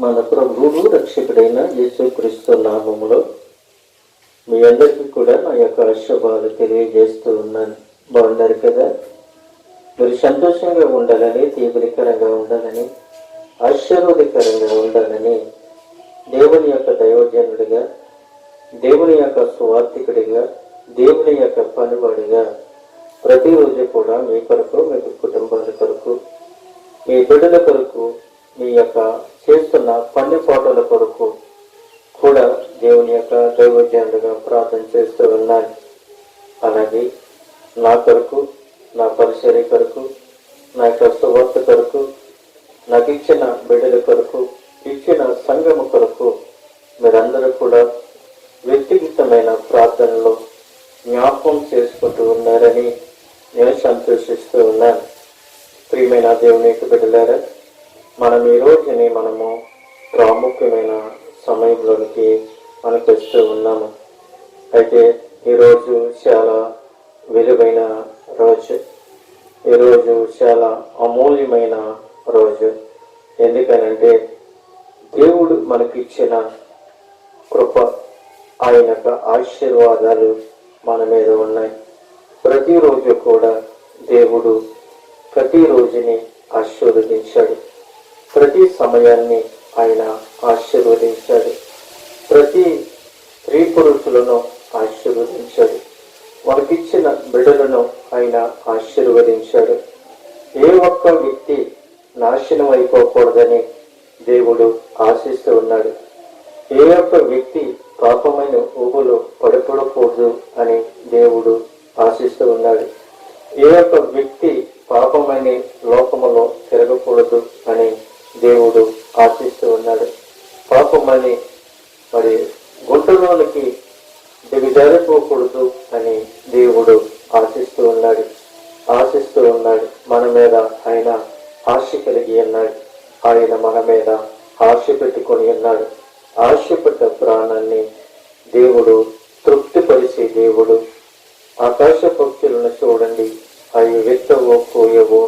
మన ప్రభువు రక్షకుడైన యేసుక్రీస్తు నామములో మీ అందరికీ కూడా నా యొక్క శుభాలు తెలియజేస్తూ ఉన్నాను. బాగున్నారు కదా? మీరు సంతోషంగా ఉండాలని, తీవ్రకరంగా ఉండాలని, ఆశీర్వాదకరంగా ఉండాలని దేవుని యొక్క దైవజనుడిగా, దేవుని యొక్క సువార్థికుడిగా, దేవుని యొక్క పనివాడిగా ప్రతిరోజు కూడా మీ కొరకు, మీ కుటుంబాల కొరకు, మీ బిడ్డల కొరకు, మీ యొక్క చేస్తున్న పని పాటల కొరకు కూడా దేవుని యొక్క దైవజనుడిగా ప్రార్థన చేస్తూ ఉన్నాను. అలాగే నా కొరకు, నా పరిచర్య కొరకు, నా యొక్క సువార్త కొరకు, నాకు ఇచ్చిన బిడ్డల కొరకు, ఇచ్చిన సంఘము కొరకు మీరందరూ కూడా వ్యక్తిగతమైన ప్రార్థనలో జ్ఞాపకం చేసుకుంటూ ఉన్నారని నేను సంతోషిస్తూ ఉన్నాను. ప్రియమైన దేవుని యొక్క బిడ్డలారా, మనం ఈ రోజుని మనము ప్రాముఖ్యమైన సమయంలోనికి మనకు వస్తూ ఉన్నాము. అయితే ఈరోజు చాలా విలువైన రోజు, ఈరోజు చాలా అమూల్యమైన రోజు. ఎందుకనంటే దేవుడు మనకిచ్చిన కృప, ఆయన యొక్క ఆశీర్వాదాలు మన మీద ఉన్నాయి. ప్రతిరోజు కూడా దేవుడు ప్రతిరోజుని ఆశీర్వదించాడు. ప్రతి సమయాన్ని ఆయన ఆశీర్వదించాడు. ప్రతి స్త్రీ పురుషులను ఆశీర్వదించాడు. మనకిచ్చిన బిడ్డలను ఆయన ఆశీర్వదించాడు. ఏ ఒక్క వ్యక్తి నాశనం అయిపోకూడదని దేవుడు ఆశిస్తూ ఉన్నాడు. ఏ ఒక్క వ్యక్తి పాపమైన ఊబులో పడిపోకూడదు అని దేవుడు ఆశిస్తూ ఉన్నాడు. ఏ ఒక్క వ్యక్తి పాపమైన లోకములో తిరగకూడదు అని దేవుడు ఆశిస్తూ ఉన్నాడు. పాపమని మరి గుంటలోనికి దిగజారిపోకూడదు అని దేవుడు ఆశిస్తూ ఉన్నాడు. మన మీద ఆయన ఆశ కలిగి ఉన్నాడు. ఆయన మన మీద ఆశ పెట్టుకొని ఉన్నాడు. ఆశపడ్డ ప్రాణాన్ని దేవుడు తృప్తిపరిచే దేవుడు. ఆకాశ పక్షులను చూడండి, అవి విత్తవో, కోయవో,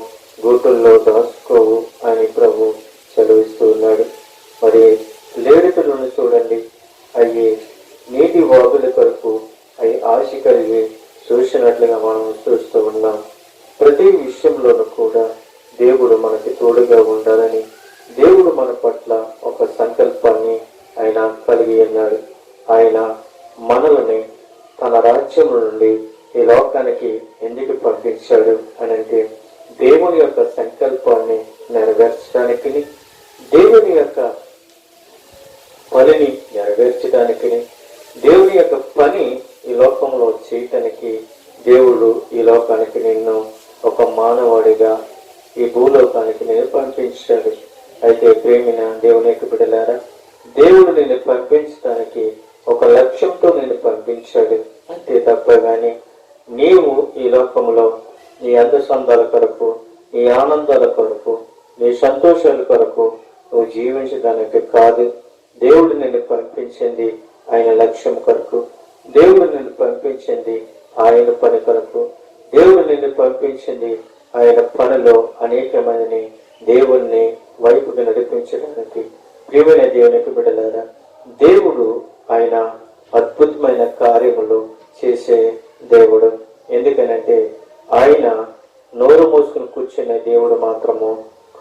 గూటుల్లో దాచుకోవు అని ప్రభు సెలవిస్తూ ఉన్నాడు. మరి లేడికలను చూడండి, అవి నీటి వాగుల కొరకు అవి ఆశ కలిగి చూసినట్లుగా మనం చూస్తూ ఉన్నాం. ప్రతి విషయంలోనూ కూడా దేవుడు మనకి తోడుగా ఉండాలని దేవుడు మన పట్ల ఒక సంకల్పాన్ని ఆయన కలిగి ఉన్నాడు. ఆయన మనల్ని తన రాజ్యం నుండి ఈ లోకానికి ఎందుకు పంపించాడు అని అంటే దేవుని యొక్క సంకల్పాన్ని నెరవేర్చడానికి, దేవుని యొక్క పనిని నెరవేర్చడానికి, దేవుని యొక్క పని ఈ లోకంలో చేయటానికి దేవుడు ఈ లోకానికి నిన్ను ఒక మానవుడిగా ఈ భూలోకానికి నేను పంపించాడు. అయితే ప్రేమిన దేవుని యొక్క బిడ్డలారా, దేవుడు నిన్ను పంపించడానికి ఒక లక్ష్యంతో నిన్ను పంపించాడు. అంతే తప్ప కానీ నీవు ఈ లోకంలో నీ అందసందాల కొరకు, నీ ఆనందాల కొరకు, నీ సంతోషాల కొరకు నువ్వు జీవించడానికి కాదు. దేవుడు నిన్ను పంపించింది ఆయన లక్ష్యం కొరకు. దేవుడు నిన్ను పంపించింది ఆయన పని కొరకు. దేవుడు నిన్ను పంపించింది ఆయన పనిలో అనేక మందిని దేవుణ్ణి వైపుగా నడిపించడానికి. ప్రియమైన దేవునికి బిడ్డలారా, దేవుడు ఆయన అద్భుతమైన కార్యములు చేసే దేవుడు. ఎందుకనంటే ఆయన నోరు మూసుకుని కూర్చునే దేవుడు మాత్రము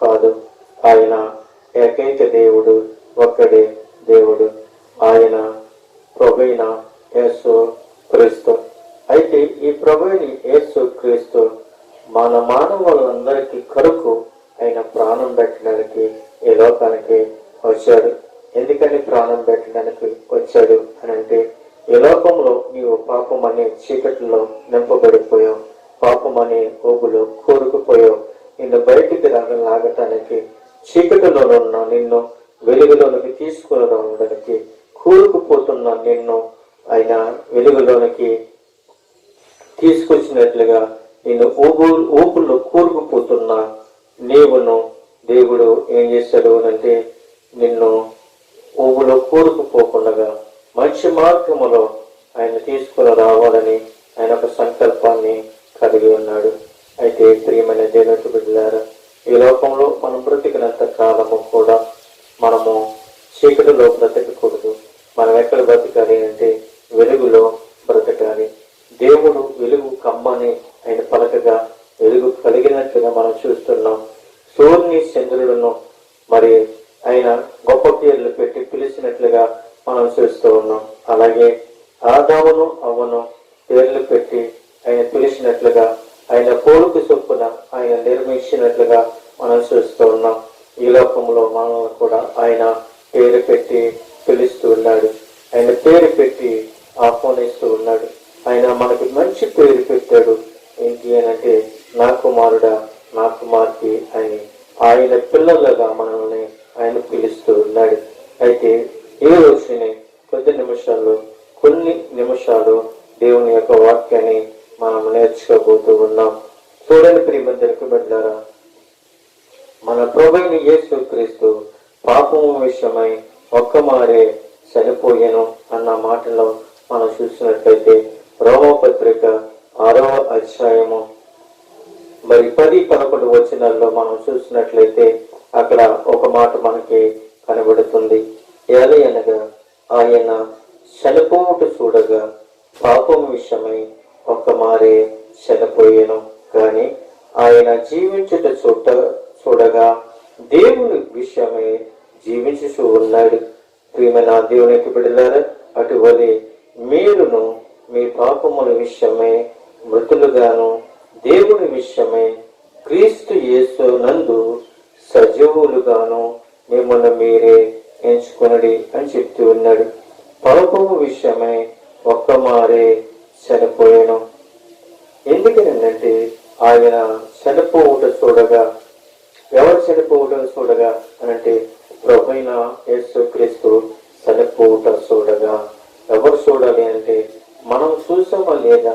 కాదు. ఆయన ఏకైక దేవుడు, ఒక్కడే దేవుడు. ఆయన ప్రభువైన యేసు క్రీస్తు. అయితే ఈ ప్రభువైన యేసు క్రీస్తు మన మానవులందరికీ కొరకు ఆయన ప్రాణం పెట్టడానికి ఈ లోకానికి వచ్చాడు. ఎందుకని ప్రాణం పెట్టడానికి వచ్చాడు అని అంటే, ఈ లోకంలో నీవు పాపం అనే చీకటిలో నింపబడిపోయావు, పాపం అనే ఊబులో కూరుకుపోయావు. నిన్ను బయటికి లాగటానికి, చీకటిలో ఉన్న నిన్ను వెలుగులోనికి తీసుకుని రావడానికి, కూరుకుపోతున్న నిన్ను ఆయన వెలుగులోనికి తీసుకొచ్చినట్లుగా నిన్ను ఊపుల్లో కూరుకుపోతున్న నీవును దేవుడు ఏం చేశాడు అంటే, నిన్ను ఊబులో కూరుకుపోకుండా మంచి మార్గములో ఆయన తీసుకుని రావాలని ఆయన ఒక సంకల్పాన్ని కలిగి ఉన్నాడు. అయితే ప్రియమైన దేవుని బిడ్డలారా, ఈ లోకంలో మనం బ్రతికినంత కాలము కూడా మనము చీకటిలో బ్రతకకూడదు. మనం ఎక్కడ బ్రతకాలి అంటే వెలుగులో బ్రతకాలి. దేవుడు వెలుగు కమ్మని ఆయన పలకగా వెలుగు కలిగినట్లుగా మనం చూస్తున్నాం. సూర్యుని చంద్రులను మరి ఆయన గొప్ప పేర్లు పెట్టి పిలిచినట్లుగా మనం చూస్తూ ఉన్నాం. అలాగే ఆదామును అవ్వను పేర్లు పెట్టి ఆయన పిలిచినట్లుగా, ఆయన పోలుకు చొప్పున ఆయన నిర్మించినట్లుగా మనం చూస్తూ ఉన్నాం. ఈ లోకంలో మనల్ని కూడా ఆయన పేరు పెట్టి పిలుస్తూ ఉన్నాడు. ఆయన పేరు పెట్టి ఆహ్వానిస్తూ ఉన్నాడు. ఆయన మనకి మంచి పేరు పెట్టాడు. ఏంటి అని అంటే నా కుమారుడా, నా కుమార్తె అని ఆయన పిల్లలుగా మనల్ని ఆయన పిలుస్తూ ఉన్నాడు. అయితే ఈ రోజుని కొన్ని నిమిషాలు దేవుని యొక్క వాక్యాన్ని మనం నేర్చుకోబోతూ ఉన్నాం. చూడండి ప్రియమందరికి బిడ్డలారా, మన ప్రభువైన యేసు క్రీస్తు పాపము విషయమై ఒక్కమారే చనిపోయాను అన్న మాటలో మనం చూసినట్లయితే రోమపత్రిక 6వ అధ్యాయము మరి 10-11 వచనాల్లో మనం చూసినట్లయితే అక్కడ ఒక మాట మనకి కనబడుతుంది. అనగా ఆయన చనిపోవుట చూడగా పాపం విషయమై ఒక్కమారే చనిపోయాను, కానీ ఆయన జీవించుట చూడగా దేవుని విషయమై జీవించుచూ ఉన్నాడు. ప్రియమైన దేవునికి బిడ్డలారా, అటువలే మీరును మీ పాపముల విషయమై మృతులుగాను దేవుని విషయమై క్రీస్తు యేసు నందు సజీవులుగాను మిమ్మల్ని మీరే ఎంచుకొనడి అని చెప్తూ ఉన్నాడు. పాపము విషయమై ఒక్కమారే చనిపోయాను. ఎందుకనంటే ఆయన చనిపోవుట చూడగా, ఎవరు చనిపోవటం చూడగా అనంటే ప్రభువైన యేసు క్రీస్తు చనిపోవుట చూడగా. ఎవరు చూడాలి అంటే మనం చూసామా లేదా?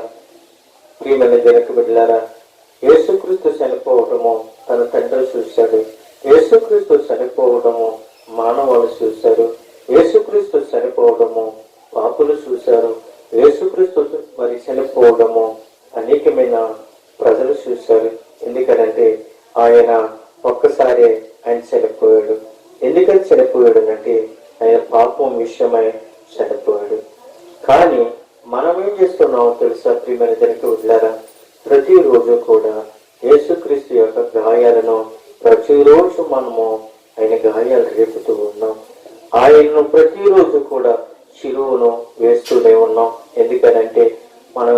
ప్రియమైన దేవుని బిడ్డలారా, యేసుక్రీస్తు చనిపోవటము తన తండ్రి చూశాడు. యేసుక్రీస్తు చనిపోవటము మానవాళ్ళు చూశారు. యేసుక్రీస్తు చనిపోవడము పాపులు చూశారు. యేసుక్రీస్తు మరి చనిపోవడము అనేకమైన ప్రజలు చూశారు. ఎందుకనంటే ఆయన ఒక్కసారి ఆయన చనిపోయాడు. ఎందుకని చనిపోయాడు అంటే ఆయన పాపం విషయమై చనిపోయాడు. కానీ మనం ఏం చేస్తున్నామో తెలుసా ప్రియమైన దేవునికి వదిలారా? ప్రతిరోజు కూడా యేసుక్రీస్తు యొక్క గాయాలను ప్రతిరోజు మనము ఆయన గాయాలు రేపుతూ ఉన్నాం. ఆయన్ను ప్రతిరోజు కూడా శిలువను వేస్తూనే ఉన్నాం. ఎందుకనంటే మనం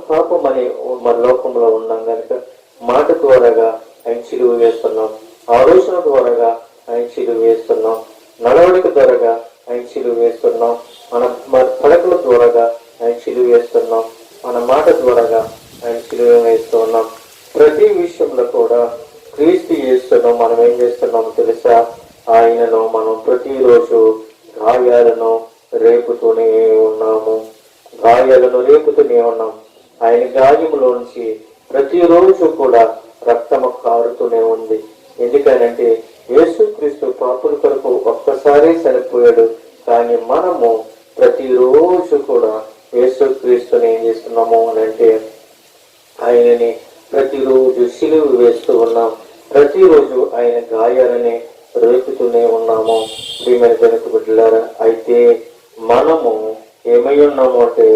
పాపం అనే మన లోకంలో ఉన్నాం కనుక మాట ద్వారాగా ఆయన శిలువ వేస్తున్నాం, ఆలోచన ద్వారాగా ఆయన శిలువ వేస్తున్నాం, నడవడిక ద్వారాగా ఆయన శిలువ వేస్తున్నాం, మన పడకల ద్వారాగా ఆయన శిలువ వేస్తున్నాం, మన మాట ద్వారాగా ఆయన శిలువ వేస్తూ ఉన్నాం. ప్రతి విషయంలో కూడా క్రీస్తు యేసును మనం ఏం చేస్తున్నామో తెలుసా? ఆయనను మనం ప్రతిరోజు గాయాలను రేపుతూనే ఉన్నాము. ఆయన గాయములోంచి ప్రతిరోజు కూడా రక్తము కారుతూనే ఉంది. ఎందుకనంటే యేసుక్రీస్తు పాపుల కొరకు ఒక్కసారి చనిపోయాడు. కానీ మనము ప్రతిరోజు కూడా యేసుక్రీస్తుని ఏం చేస్తున్నాము అంటే ఆయనని ప్రతిరోజు సిలువ వేస్తూ ఉన్నాం. ప్రతిరోజు ఆయన గాయాలని రేపుతూనే ఉన్నాము. ప్రియమైన దేవుని బిడ్డలారా, అయితే మనము ఏమై ఉన్నాము అంటే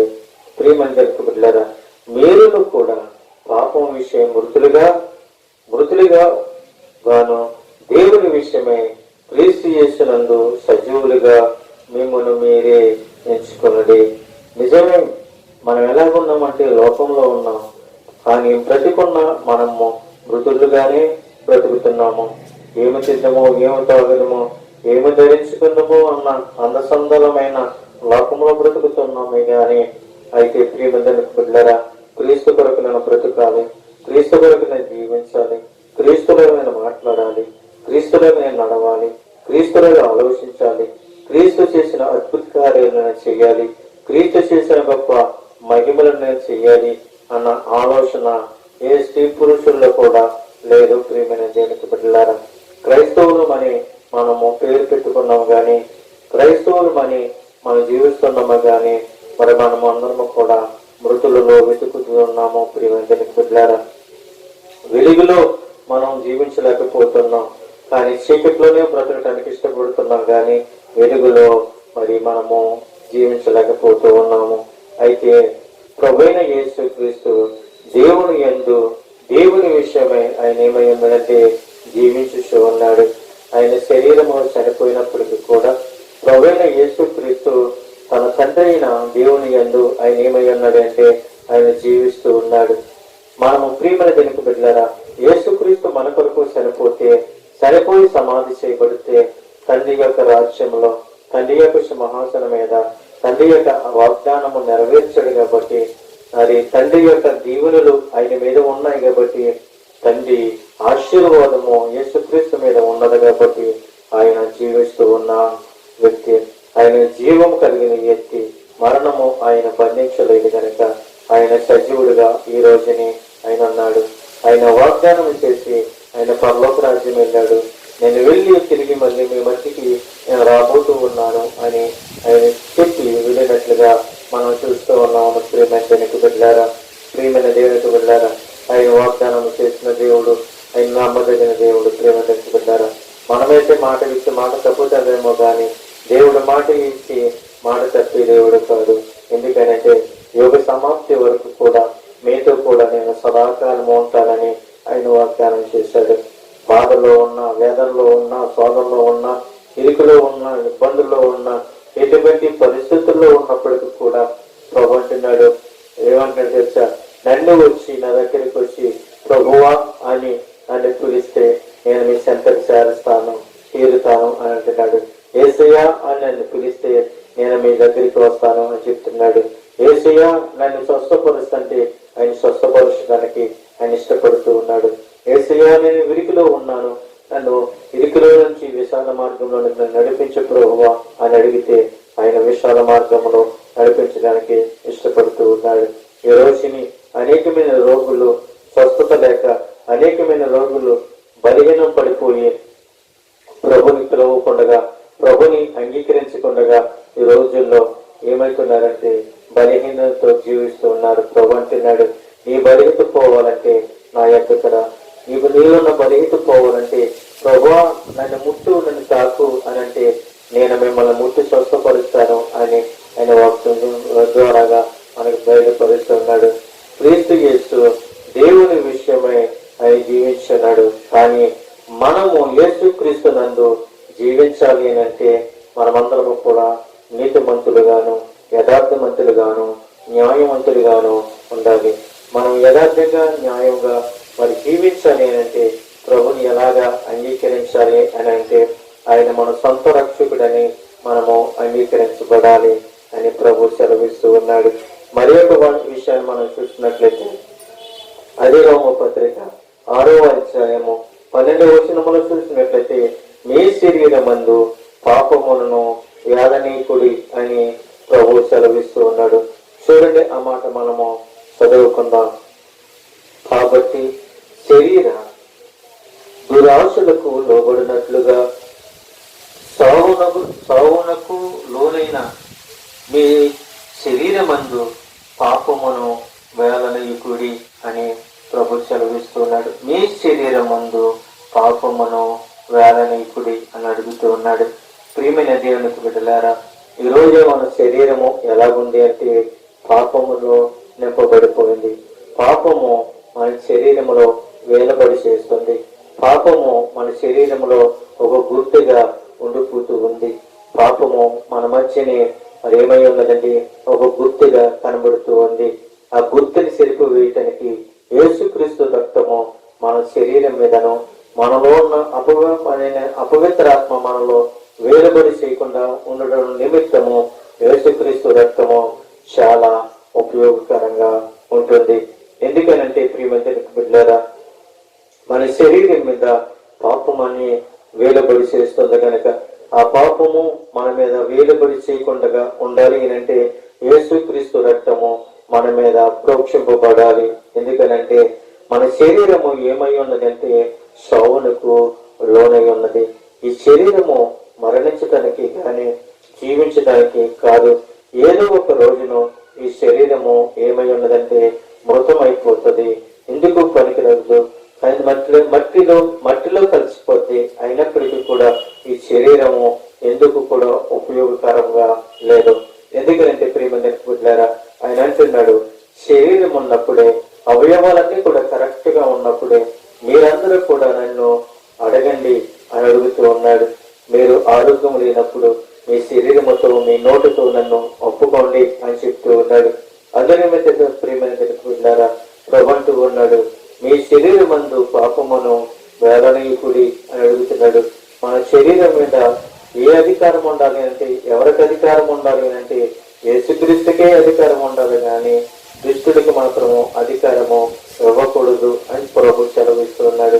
ప్రియమైన దేవుని బిడ్డలారా, మీరును కూడా పాపం విషయం మృతులుగా గాను దేవుని విషయమై క్రీస్తు యేసునందు సజీవులుగా మిమ్మల్ని మీరే ఎంచుకున్నది. నిజమే, మనం ఎలాగున్నామంటే లోకంలో ఉన్నాం, కానీ బ్రతికున్న మనము మృతులుగానే బ్రతుకుతున్నాము. ఏమి తిద్దమో, ఏమి తాగదమో, ఏమి ధరించుకుందామో అన్న అందసందలమైన లోకంలో బ్రతుకుతున్నామే కానీ అయితే ప్రియమైన బిడ్డలారా, క్రీస్తు కొరకు నేను బ్రతకాలి, క్రీస్తు కొరకు నేను జీవించాలి, క్రీస్తులో నేను మాట్లాడాలి, క్రీస్తులో నేను నడవాలి, క్రీస్తులో ఆలోచించాలి, క్రీస్తు చేసిన అద్భుత కార్యాలను నేను చేయాలి, క్రీస్తు చేసిన గొప్ప మహిమలను నేను చేయాలి అన్న ఆలోచన ఏ స్త్రీ పురుషుల్లో కూడా లేదు. ప్రియమైన దేవుని బిడ్డలారా, క్రైస్తవులు అని మనము పేరు పెట్టుకున్నాము కానీ, క్రైస్తవులు అని మనం జీవిస్తున్నాము కానీ మరి మనము అందరము కూడా మృతులలో వెతుకుతూ ఉన్నాము. ప్రియమైన దేవుని బిడ్డలారా, వెలుగులో మనం జీవించలేకపోతున్నాం, కానీ చీకట్లోనే బ్రతకడానికి ఇష్టపడుతున్నాం. కానీ వెలుగులో మరి మనము జీవించలేకపోతూ ఉన్నాము. అయితే ప్రభువైన యేసుక్రీస్తు దేవుని యందు దేవుని విషయమై ఆయన ఏమై ఉన్నాడంటే జీవించుచూ ఉన్నాడు. ఆయన శరీరము చనిపోయినప్పటికీ కూడా ప్రభువైన యేసుక్రీస్తు తన తండ్రి అయిన దేవుని యందు ఆయన ఏమై ఉన్నాడు అంటే ఆయన జీవిస్తూ ఉన్నాడు. మనము ప్రియమైన దేనికి బిడ్డలారా, యేసుక్రీస్తు మన కొరకు చనిపోయి సమాధి చేయబడితే తండ్రి యొక్క రాజ్యంలో తండ్రి యొక్క సింహాసనం మీద తండ్రి యొక్క వాగ్దానము నెరవేర్చాడు కాబట్టి, మరి తండ్రి యొక్క దీవెనలు ఆయన మీద ఉన్నాయి కాబట్టి, తండ్రి ఆశీర్వాదము యేసుక్రీస్తు మీద ఉన్నది కాబట్టి ఆయన జీవిస్తూ ఉన్న వ్యక్తి. ఆయన జీవము కలిగిన వ్యక్తి. మరణము ఆయన బంధించలేదు కనుక ఆయన సజీవుడిగా ఈ రోజుని ఆయన అన్నాడు. ఆయన వాగ్దానం చేసి ఆయన పరలోక రాజ్యం వెళ్ళాడు. నేను వెళ్ళి తిరిగి మళ్ళీ మీ మధ్యకి నేను రాబోతూ ఉన్నాను అని ఆయన చెప్పి వెళ్ళినట్లుగా మనం చూస్తూ ఉన్నాము. ప్రియమైన బిడ్డలారా, ప్రియమైన దేవునికి బిడ్డలారా, ఆయన వాగ్దానం చేసిన దేవుడు, ఆయన నమ్మదగిన దేవుడు. ప్రియమైన బిడ్డలారా, మనమైతే మాట ఇచ్చి మాట తప్పుతామేమో కానీ దేవుడు మాట ఇచ్చి మాట తప్పే దేవుడు కాదు. ఎందుకనంటే యుగ సమాప్తి వరకు కూడా మీతో కూడా నేను సదాకాలం ఉంటానని ఆయన వాగ్దానం చేశాడు. బాధలో ఉన్న, వేదనలో ఉన్న, శోధనలో ఉన్న, ఇరుకులో ఉన్న, ఇబ్బందుల్లో ఉన్న, ఎటువంటి పరిస్థితుల్లో ఉన్నప్పటికీ కూడా ప్రభు అంటున్నాడు, ఏమంటాడు తెలుసా, నన్ను వచ్చి నా దగ్గరికి వచ్చి ప్రభువా అని నన్ను పిలిస్తే నేను మీ సెంటర్కి చేరుస్తాను, తీరుతాను అని అంటున్నాడు. యేసయ్యా అని నన్ను పిలిస్తే నేను మీ దగ్గరికి వస్తాను అని చెప్తున్నాడు. యేసయ్యా నన్ను స్వస్థపరుస్తుంటే ఆయన స్వస్థపరచడానికి ఆయన ఇష్టపడుతూ ఉన్నాడు. యేసయ్యా నేను ఇరుకులో ఉన్నాను, నన్ను ఇరుకులో నుంచి విశాల మార్గంలో నన్ను నడిపించే ప్రభువా అని అడిగితే ఆయన విశాల మార్గంలో నడిపించడానికి ఇష్టపడుతూ ఉన్నాడు. ఈ రోజుని అనేకమైన రోగులు స్వస్థత లేక, అనేకమైన రోగులు బలహీనం పడిపోయి ప్రభుని పిలవకుండగా, ప్రభుని అంగీకరించకుండగా ఈ రోజుల్లో ఏమవుతున్నారంటే బలహీనతతో జీవిస్తూ ఉన్నారు. ప్రభు అంటున్నాడు, నీ బలహీనత పోవాలంటే నా యొక్క నీవున్న బలహీనత పోవాలంటే ప్రభువా నన్ను ముట్టు, నన్ను తాకు అని అంటే నేను మిమ్మల్ని ముట్టి స్వస్థపరుస్తాను అని ఆయన వాక్యం ద్వారాగా మనకు బయలుపరుస్తున్నాడు. క్రీస్తు యేసు దేవుని విషయమై ఆయన జీవించున్నాడు. కానీ మనము యేసు క్రీస్తు నందు జీవించాలి అని అంటే మనమందరము కూడా నీతిమంతులుగాను, యథార్థమంతులుగాను, న్యాయవంతులుగాను ఉండాలి. మనం యథార్థంగా, న్యాయంగా మరి జీవించాలి అని అంటే ప్రభుని ఎలాగా అంగీకరించాలి అని అంటే ఆయన మన సొంత రక్షకుడని మనము అంగీకరించబడాలి అని ప్రభు సెలవిస్తూ ఉన్నాడు. మరి ఒక విషయాన్ని మనం చూసినట్లయితే అదే రోమపత్రిక 6వ అధ్యాయము 12వ వచనములో చూసినట్లయితే మీ శరీరమందు పాపములను వేదనీకుడి అని ప్రభు సెలవిస్తూ ఉన్నాడు. చూడండి, ఆ మాట మనము చదువుకుందాం. కాబట్టి శరీర దురాశలకు లోబడినట్లుగా సావునకు లోనైన మీ శరీరమందు పాపమును వేలనీకుడి అని ప్రభు సెలవిస్తున్నాడు. మీ శరీరమందు పాపమును వేలనీకుడి అని అడుగుతూ ఉన్నాడు. ప్రియమైన దేవునికి బిడ్డలారా, ఈరోజు మన శరీరము ఎలాగుంది అంటే పాపములో నింపబడిపోయింది. పాపము మన శరీరములో వేలబడి చేస్తుంది. పాపము మన శరీరంలో ఒక గుర్తుగా ఉండిపోతూ ఉంది. పాపము మన మధ్యనే మరి ఏమై ఉన్నదండి, ఒక గుర్తుగా కనబడుతూ ఉంది. ఆ గుర్తుని సెరుపు వేయటానికి యేసుక్రీస్తు రక్తము మన శరీరం మీదను, మనలో ఉన్న అపవిత్రాత్మ మనలో వేలుబడి చేయకుండా ఉండడం నిమిత్తము యేసుక్రీస్తు రక్తము చాలా ఉపయోగకరంగా ఉంటుంది. ఎందుకనంటే ప్రియమైన బిడ్డలారా, మన శరీరం మీద పాపం అని వేలుబడి చేస్తుంది కనుక ఆ పాపము మన మీద వేలుబడి చేయకుండా ఉండాలి అంటే యేసుక్రీస్తు రక్తము మన మీద ప్రోక్షింపబడాలి. ఎందుకనంటే మన శరీరము ఏమై ఉన్నదంటే సావునకు లోనై ఉన్నది. ఈ శరీరము మరణించడానికి కానీ జీవించడానికి కాదు. ఏదో ఒక రోజును ఈ శరీరము ఏమై ఉన్నదంటే మృతం అయిపోతుంది, ఎందుకు పనికిరాదు, మట్టిలో కలిసిపోతే అయినప్పటికీ కూడా ఈ శరీరము ఎందుకు కూడా అంటూ ఉన్నాడు, మీ శరీరమందు పాపమును వేలనీయుకుడి అని అడుగుతున్నాడు. మన శరీరం మీద ఏ అధికారం ఉండాలి అంటే, ఎవరికి అధికారం ఉండాలి అంటే యేసుక్రీస్తుకే అధికారం ఉండాలి, కానీ దుష్టుడికి మాత్రము అధికారము ఇవ్వకూడదు అని ప్రభు సెలవిస్తున్నాడు.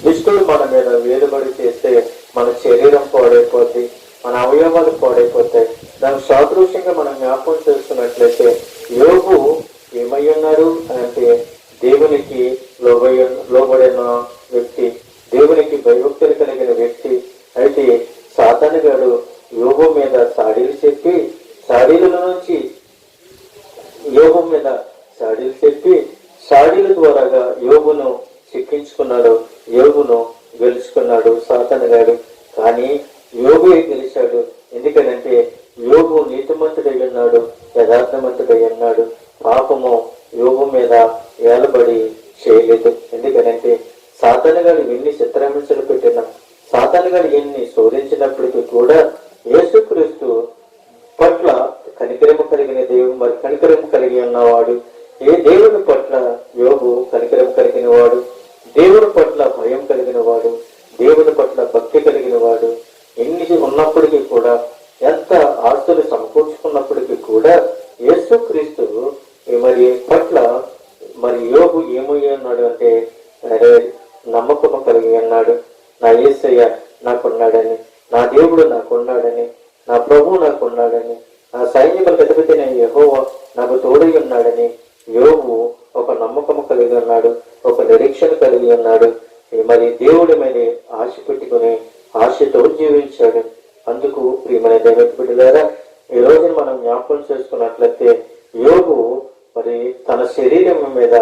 దుష్టుడు మన మీద వేలుబడి చేస్తే మన శరీరం పాడైపోద్ది, మన అవయవాలు పాడైపోతాయి. దానికి సాదృశ్యంగా మనం జ్ఞాపకం చేసుకున్నట్లయితే యోబు ఏమై ఉన్నాడు అంటే దేవునికి లోబడిన వ్యక్తి, దేవునికి భయభక్తులు కలిగిన వ్యక్తి. అయితే సాతాను గారు యోబు మీద సాడీలు చెప్పి, సాడీల నుంచి యోబు మీద సాడీలు చెప్పి, సాడీల ద్వారాగా యోబును చిక్కించుకున్నాడు, యోబును గెలుచుకున్నాడు సాతాను గారు. కానీ యోబే గెలిచాడు. ఎందుకనంటే యోబు నీతిమంతుడై ఉన్నాడు, యథార్థమంతుడై ఉన్నాడు. పాపము యోబు మీద ఏలబడి చేయలేదు. ఎందుకనంటే సాతాను గారు ఎన్ని చిత్రహింసలు పెట్టినా, సాతాను గారు ఎన్ని శోధించినప్పటికీ కూడా యేసుక్రీస్తు పట్ల కనికరము కలిగిన మరి కనికరము కలిగి ఉన్నవాడు. ఏ దేవుని పట్ల యోబు కనికరం కలిగిన వాడు, దేవుని పట్ల భయం కలిగిన వాడు, దేవుని పట్ల భక్తి కలిగిన వాడు. ఎన్ని ఉన్నప్పటికీ కూడా, ఎంత ఆస్తులు సమకూర్చుకున్నప్పటికీ కూడా యేసుక్రీస్తు మరి పట్ల మరి యోబు ఏమై ఉన్నాడు అంటే నమ్మకము కలిగి ఉన్నాడు. నా యేసయ్య నాకున్నాడని, నా దేవుడు నాకున్నాడని, నా ప్రభువు నాకున్నాడని, నా సైన్యములకు అధిపతిని యెహోవా నాకు తోడై ఉన్నాడని యోబు ఒక నమ్మకము కలిగి ఉన్నాడు, ఒక నిరీక్షణ కలిగి ఉన్నాడు. మరి దేవుడి మీద ఆశ పెట్టుకుని ఆశతో జీవించాడు. అందుకు ప్రియమైన దైవ బిడ్డలారా, ఈ రోజున మనం జ్ఞాపకం చేసుకున్నట్లయితే యోబు మరి తన శరీరం మీద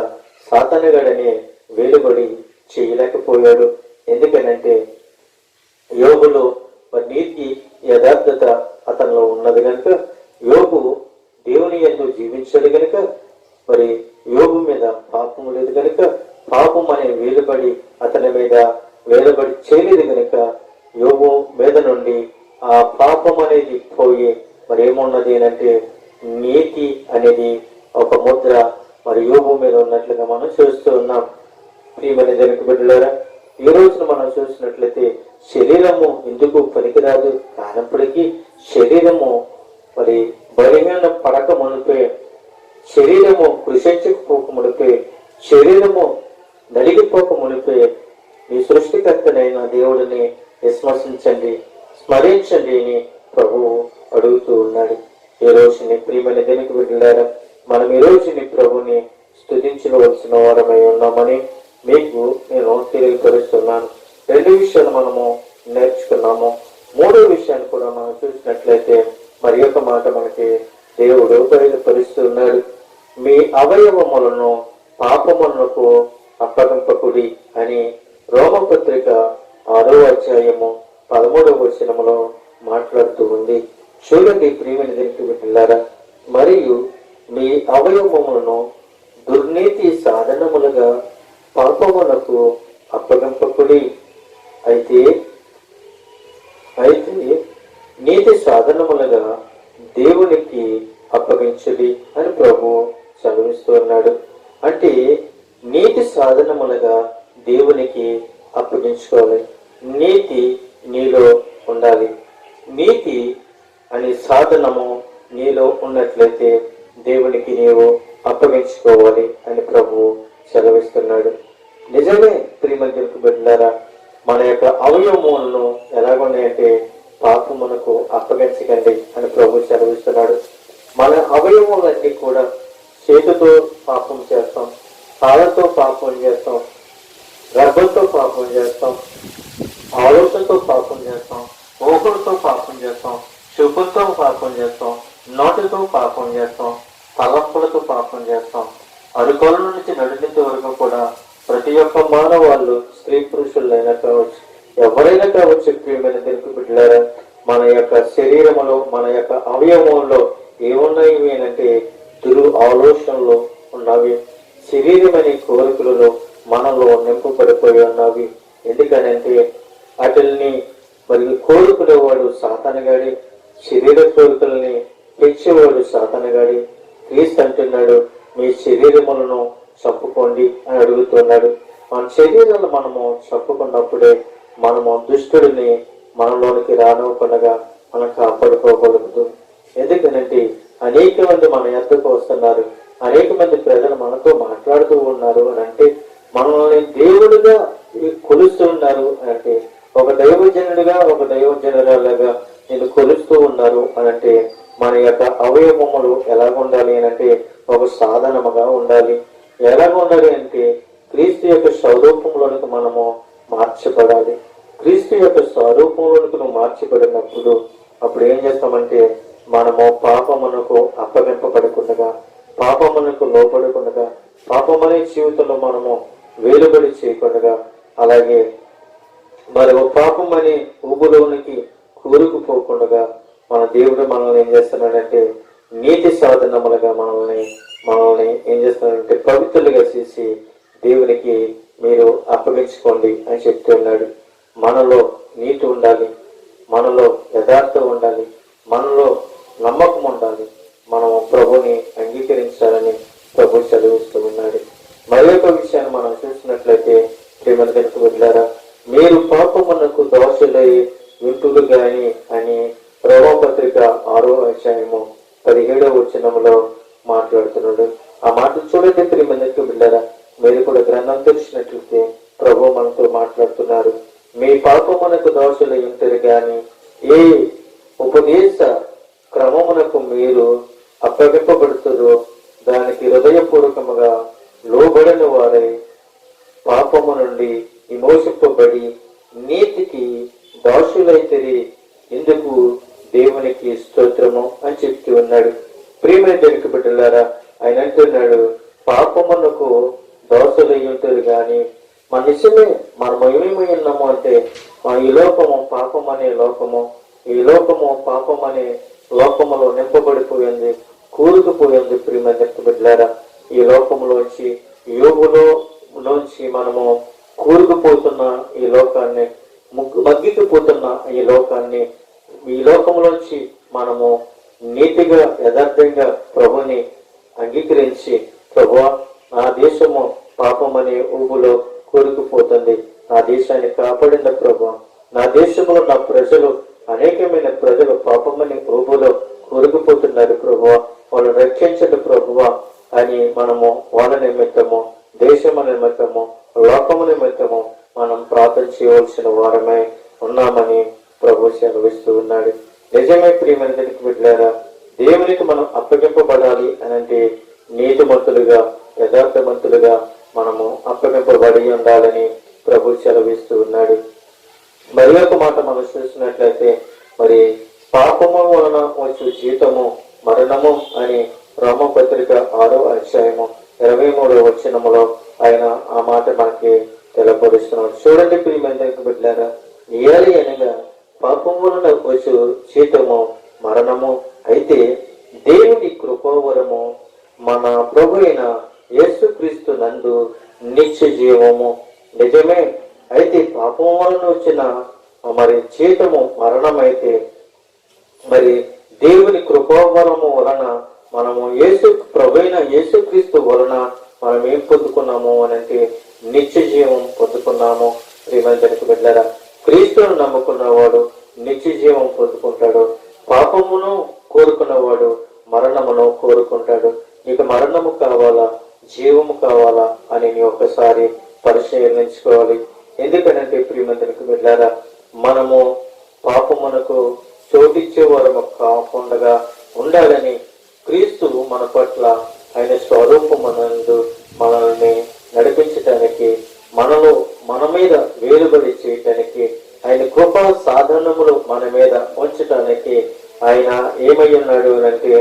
సాతానుగాడని వెలుబడి చేయలేకపోయాడు. ఎందుకనంటే యోబులో మరి నీతి యథార్థత అతనిలో ఉన్నది కనుక, యోబు దేవుని యందు జీవించాడు కనుక, మరి యోబు మీద పాపము లేదు కనుక, పాపం అనే వేలుబడి అతని మీద వేలుబడి చేయలేదు కనుక యోబు మీద నుండి ఆ పాపం అనేది పోయి మరి ఏమున్నది అంటే నీతి అనేది ఒక ముద్ర మరి యోబు మీద ఉన్నట్లుగా మనం చూస్తూ ఉన్నాం. ప్రియమైన దేవుని బిడ్డలారా, ఈ రోజున మనం చూసినట్లయితే శరీరము ఎందుకు పనికిరాదు కానప్పటికీ, శరీరము మరి బలహీన పడక మునిపే, శరీరము కృషించకపోక మునిపే, శరీరము నలిగిపోక మునిపే మీ సృష్టికర్తనైన దేవుడిని విశ్వసించండి, స్మరించండి అని ప్రభువు అడుగుతూ ఉన్నాడు. ఈ రోజుని ప్రియమైన దేవునికి బిడ్డలారా, మనం ఈ రోజుని ప్రభుని స్తుతించవలసిన వారమై ఉన్నామని మీకు నేను తెలియపరుస్తున్నాను. 2 విషయాలు మనము నేర్చుకున్నాము. 3వ విషయాన్ని కూడా మనం చూసినట్లయితే మరి యొక్క మాట మనకి దేవుడు బయలుపరుస్తున్నాడు. మీ అవయవములను పాపములకు అప్పగింపకుడి అని రోమపత్రిక 6వ అధ్యాయము 13వ వచనములో మాట్లాడుతూ ఉంది. చూడండి ప్రియమైన దేవునికి బిడ్డలారా, మరియు మీ అవయవములను దుర్నీతి సాధనములుగా పాపమునకు అప్పగింపకుడి, అయితే నీతి సాధనములుగా దేవునికి అప్పగించుడి అని ప్రభు సెలవిస్తున్నాడు. అంటే నీతి సాధనములుగా దేవునికి అప్పగించుకోవాలి. నీతి నీలో ఉండాలి. నీతి అనే సాధనము నీలో ఉన్నట్లయితే దేవునికి నీవు అప్పగించుకోవాలి అని ప్రభు సెలవిస్తున్నాడు. నిజమే ప్రియమంతులకు బిడ్డలారా, మన యొక్క అవయవములను ఎలాగున్నాయంటే పాపమునకు అప్పగించకండి అని ప్రభు సెలవిస్తున్నాడు. మన అవయవములన్నీ కూడా చేతితో పాపం చేస్తాం, కాళ్ళతో పాపం చేస్తాం, గర్భంతో పాపం చేస్తాం, ఆలోచనతో పాపం చేస్తాం, ఊహలతో పాపం చేస్తాం, చూపులతో పాపం చేస్తాం, నోటితో పాపం చేస్తాం, తలంపులతో పాపం చేస్తాం. అడుగుల నుంచి నడినంత వరకు కూడా ప్రతి ఒక్క మానవాళ్ళు, స్త్రీ పురుషులైనా కావచ్చు, ఎవరైనా కావచ్చు, ప్రియమైన దేవుని బిడ్డలారా, మన యొక్క శరీరములో మన యొక్క అవయవంలో ఏమున్నాయి అంటే ఆలోచనలు ఉన్నవి. శరీరమనే కోరికలలో మనలో నింపబడిపోయి ఉన్నవి. ఎందుకనంటే వాటిల్ని మరియు కోరుకునేవాడు సాతానుగాడి, శరీర కోరికల్ని పెంచేవాడు సాతానుగాడి. క్రీస్తు అంటున్నాడు, మీ శరీరములను చంపుకోండి అని అడుగుతున్నాడు. మన శరీరాన్ని మనము చంపుకున్నప్పుడే మనము దుష్టుడిని మనలోనికి రానివ్వకుండా మనం కాపాడుకోగలుగుతాం. ఎందుకనంటే అనేక మంది మన ఎద్దకు వస్తున్నారు, అనేక మంది ప్రజలు మనతో మాట్లాడుతూ ఉన్నారు అని అంటే, మనల్ని దేవుడిగా కొలుస్తూ ఉన్నారు అని అంటే, ఒక దైవజనుడిగా ఒక దైవజనురాలుగా నేను కొలుస్తూ ఉన్నారు అని అంటే, మన యొక్క అవయవములు ఎలాగ ఉండాలి అని అంటే ఒక సాధనముగా ఉండాలి. ఎలాగ ఉండాలి అంటే క్రీస్తు యొక్క స్వరూపంలోనికి మనము మార్చబడాలి. క్రీస్తు యొక్క స్వరూపంలోనికి నువ్వు మార్చబడినప్పుడు అప్పుడు ఏం చేస్తామంటే మనము పాపమునకు అప్పగింపబడకుండా, పాపమునకు లోపడకుండా, పాపమనే జీవితంలో మనము వేలుబడి చేయకుండా, అలాగే మరో పాపం అనే ఊబులోనికి కూరుకుపోకుండా మన దేవుడు మనల్ని ఏం చేస్తున్నాడంటే నీతి సాధనములుగా మనల్ని ఏం చేస్తున్నాడంటే పవిత్రులుగా చేసి దేవునికి మీరు అప్పగించుకోండి అని చెప్తున్నాడు. మనలో నీతి ఉండాలి, మనలో యథార్థం ఉండాలి, మనలో నమ్మకం ఉండాలి. మనం ప్రభుని అంగీకరించాలని ప్రభు చదివిస్తూ ఉన్నాడు. మరి ఒక విషయాన్ని మనం చూసినట్లయితే ప్రేమల కనుక వదిలారా, మీరు పాపమునకు దోషులై వింటుడు గాని అని రోమపత్రిక 6వ అధ్యాయము 17వ వచనములో మాట్లాడుతున్నాడు. ఆ మాటలు చూడండి ప్రియమందరికి బిడ్డరా, మీరు కూడా గ్రంథం తెలిసినట్లయితే ప్రభు మనతో మాట్లాడుతున్నారు. మీ పాపమునకు దోషులై ఉంటారు గాని ఏ ఉపదేశ క్రమమునకు మీరు అప్పగింపబడుతురో దానికి హృదయపూర్వకముగా లోబడిన వారై పాపము నుండి విమోచింపబడి నీతికి దాసులైతేరి ఎందుకు దేవునికి స్తోత్రము అని చెప్తూ ఉన్నాడు. ప్రియమైన దేవునికి బిడ్డలారా, ఆయన అంటున్నాడు పాపమునకు దోషులై ఉంటారు కానీ మన నిజమే మనం ఏమేమి ఉన్నాము అంటే ఈ లోకము పాపం అనే లోకము, ఈ లోకము పాపం అనే లోకములో నింపబడిపోయింది, కూరుకుపోయింది. ప్రియమైన దేవునికి బిడ్డలారా, ఈ లోకములోంచి యోగులోంచి మనము కూరుకుపోతున్న ఈ లోకాన్ని, మగ్గిపోతున్న ఈ లోకాన్ని, ఈ లోకంలోంచి మనము నీతిగా యథార్థంగా ప్రభుని అంగీకరించి ప్రభువా నా దేశము పాపం అనే ఊబులో కూరుకుపోతుంది, నా దేశాన్ని కాపాడిన ప్రభువా, నా దేశంలో నా ప్రజలు అనేకమైన ప్రజలు పాపం అనే ఊబులో కూరుకుపోతున్నారు ప్రభువా, వాళ్ళు రక్షించండి ప్రభువా అని మనము వాళ్ళ నిమిత్తము, దేశము నిమిత్తము, లోకము నిమిత్తము మనం ప్రార్థన చేయవలసిన వారమై ఉన్నామని ప్రభు సెలవిస్తూ ఉన్నాడు. నిజమే ప్రియమైన దేవునికి బిడ్డలారా, దేవునికి మనం అప్పగింపబడాలి అని అంటే నీతిమంతులుగా యథార్థవంతులుగా మనము అప్పగింపబడి ఉండాలని ప్రభు సెలవిస్తూ ఉన్నాడు. మరి ఒక మాట మనం చూసినట్లయితే మరి పాపము వలన వచ్చు జీతము మరణము అని రోమపత్రిక 6వ అధ్యాయము 23వ వచనములో ఆయన ఆ మాట మనకి తెలపరుస్తున్నాడు. చూడండి ప్రియమైన బిడ్డలారా, ఏలి అనగా పాపము వలన వచ్చు జీతము మరణము, అయితే దేవుని కృపావరము మన ప్రభు అయిన యేసుక్రీస్తు నందు నిత్య జీవము. నిజమే, అయితే పాపం వలన వచ్చిన మరి జీతము మరణం అయితే మరి దేవుని కృపావరము వలన మనము ప్రభు అయిన యేసుక్రీస్తు వలన మనం ఏం పొందుకున్నాము అని అంటే నిత్య జీవం పొందుకున్నాము. ప్రియమైన బిడ్డలారా, క్రీస్తును నమ్ముకున్నవాడు నిత్య జీవం పొందుకుంటాడు, పాపమును కోరుకున్నవాడు మరణమును కోరుకుంటాడు. నీకు మరణము కావాలా జీవము కావాలా అని నీ ఒక్కసారి పరిశీలించుకోవాలి. ఎందుకనంటే ప్రియమైన బిడ్డలారా, మనము పాపమునకు చోటిచ్చే వారము కాకుండా ఉండాలని క్రీస్తు మన పట్ల ఆయన స్వరూపమునందు మనల్ని నడిపించటానికి, మన మీద వేలుబడి చేయటానికి, ఆయన కృపా సాధనములు మన మీద ఉంచటానికి ఆయన ఏమై ఉన్నాడు అంటే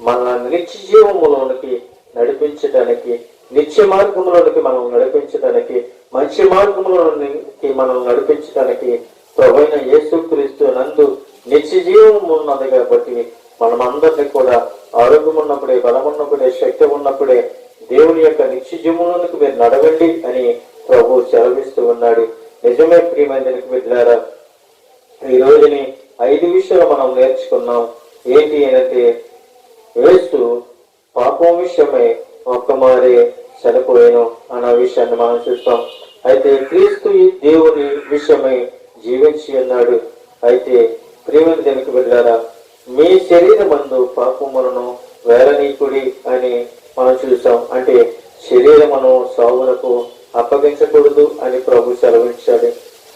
మన నిత్య జీవములోనికి నడిపించటానికి, నిత్య మార్గంలోనికి మనం నడిపించటానికి, మంచి మార్గంలోనికి మనం నడిపించటానికి ప్రభువైన యేసుక్రీస్తు నందు నిత్య జీవం ఉన్నది. కాబట్టి మనమందరినీ కూడా ఆరోగ్యం ఉన్నప్పుడే, బలం ఉన్నప్పుడే, శక్తి ఉన్నప్పుడే దేవుని యొక్క నిత్య జీవంలోనికి మీరు నడవండి అని ప్రభు సెలవిస్తూ ఉన్నాడు. నిజమే ప్రియమైన బిడ్డలారా, ఈ రోజుని 5 విషయాలు మనం నేర్చుకున్నాం. ఏంటి అంటే యేసు పాపం విషయమై ఒక్కమారే చనిపోయాను అన్న విషయాన్ని మనం చూస్తాం. అయితే క్రీస్తు ఈ దేవుని విషయమై జీవించి ఉన్నాడు. అయితే ప్రియమైన దేనికి వెళ్ళారా, మీ శరీరమందు పాపములను వేలనీకుడి అని మనం చూసాం. అంటే శరీరమును సావునకు అప్పగించకూడదు అని ప్రభు సెలవించాడు.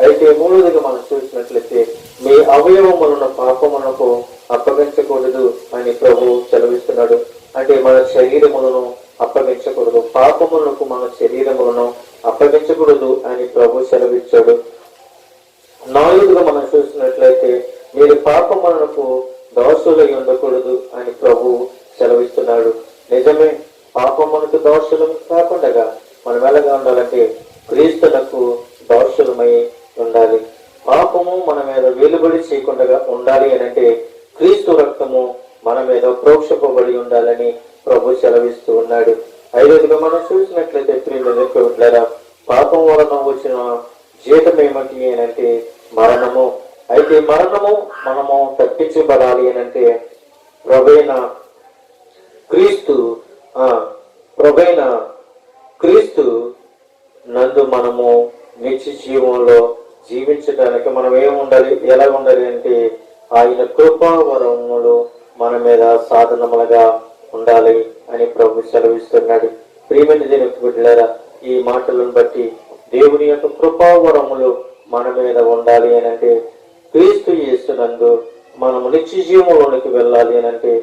అయితే మూడవదిగా మనం చూసినట్లయితే మీ అవయవములను పాపమునకు అప్పగించకూడదు అని ప్రభు సెలవిస్తున్నాడు. అంటే మన శరీరములను అప్పగించకూడదు, పాపములకు మన శరీరములను అప్పగించకూడదు అని ప్రభు సెలవిచ్చాడు. నాలుగుగా మనం చూసినట్లయితే మీరు పాపములకు దోషులై ఉండకూడదు అని ప్రభు సెలవిస్తున్నాడు. నిజమే, పాపమునకు దోషులు కాకుండా మనం ఎలాగా ఉండాలంటే క్రీస్తునకు దోషులమై ఉండాలి. పాపము మన మీద వెలుబడి చేయకుండా ఉండాలి అని అంటే క్రీస్తు రక్తము మన మీద ప్రోక్షింపబడి ఉండాలని ప్రభు సెలవిస్తూ ఉన్నాడు. ఐదవదిగా మనం చూసినట్లయితే ప్రియులారా, పాపం వలన వచ్చిన జీతం ఏమిటి అని అంటే మరణము. అయితే మరణము మనము తప్పించబడాలి అని అంటే ప్రభైన క్రీస్తు నందు మనము నిత్య జీవంలో జీవించడానికి మనం ఏముండాలి, ఎలా ఉండాలి అంటే ఆయన కృపావరములు మన మీద సాధనములుగా ఉండాలి అని ప్రభు సెలవిస్తున్నాడు. ప్రియమైన దేవుని బిడ్డలారా, ఈ మాటలను బట్టి దేవుని యొక్క కృపావరములు మన మీద ఉండాలి అని అంటే క్రీస్తు యేసునందు మనము నిత్య జీవంలోనికి వెళ్ళాలి అని అంటే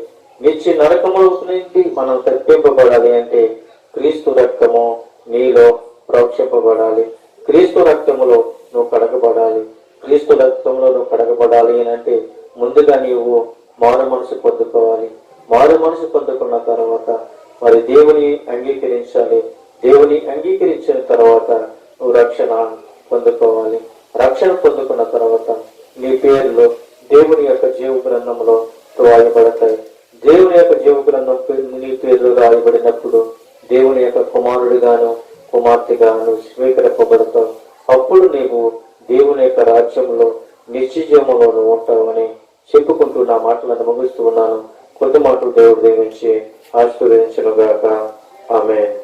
నిత్య నరకముల నుండి మనం తప్పింపబడాలి అంటే క్రీస్తు రక్తము నీలో ప్రోక్షింపబడాలి. క్రీస్తు రక్తములో నువ్వు కడగబడాలి. క్రీస్తు రక్తంలో నువ్వు కడగబడాలి అని అంటే ముందుగా నీవు మారు మనసు పొందుకోవాలి. మారు మనసు పొందుకున్న తర్వాత మరి దేవుని అంగీకరించాలి. దేవుని అంగీకరించిన తర్వాత నువ్వు రక్షణ పొందుకోవాలి. రక్షణ పొందుకున్న తర్వాత నీ పేర్లు దేవుని యొక్క జీవ గ్రంథంలో రాయబడతాయి. దేవుని యొక్క జీవ గ్రంథం నీ పేర్లు రాయబడినప్పుడు దేవుని యొక్క కుమారుడిగాను కుమార్తెగాను స్వీకరింపబడతావు. అప్పుడు నీవు దేవుని యొక్క రాజ్యంలో నిత్య జీవంలో నువ్వు ఉంటావని చెప్పుకుంటూ నా మాటలను ముగిస్తూ ఉన్నాను. కొద్ది మాటలు దేవుడు దీవించి ఆశీర్వదించును గాక. ఆమేన్.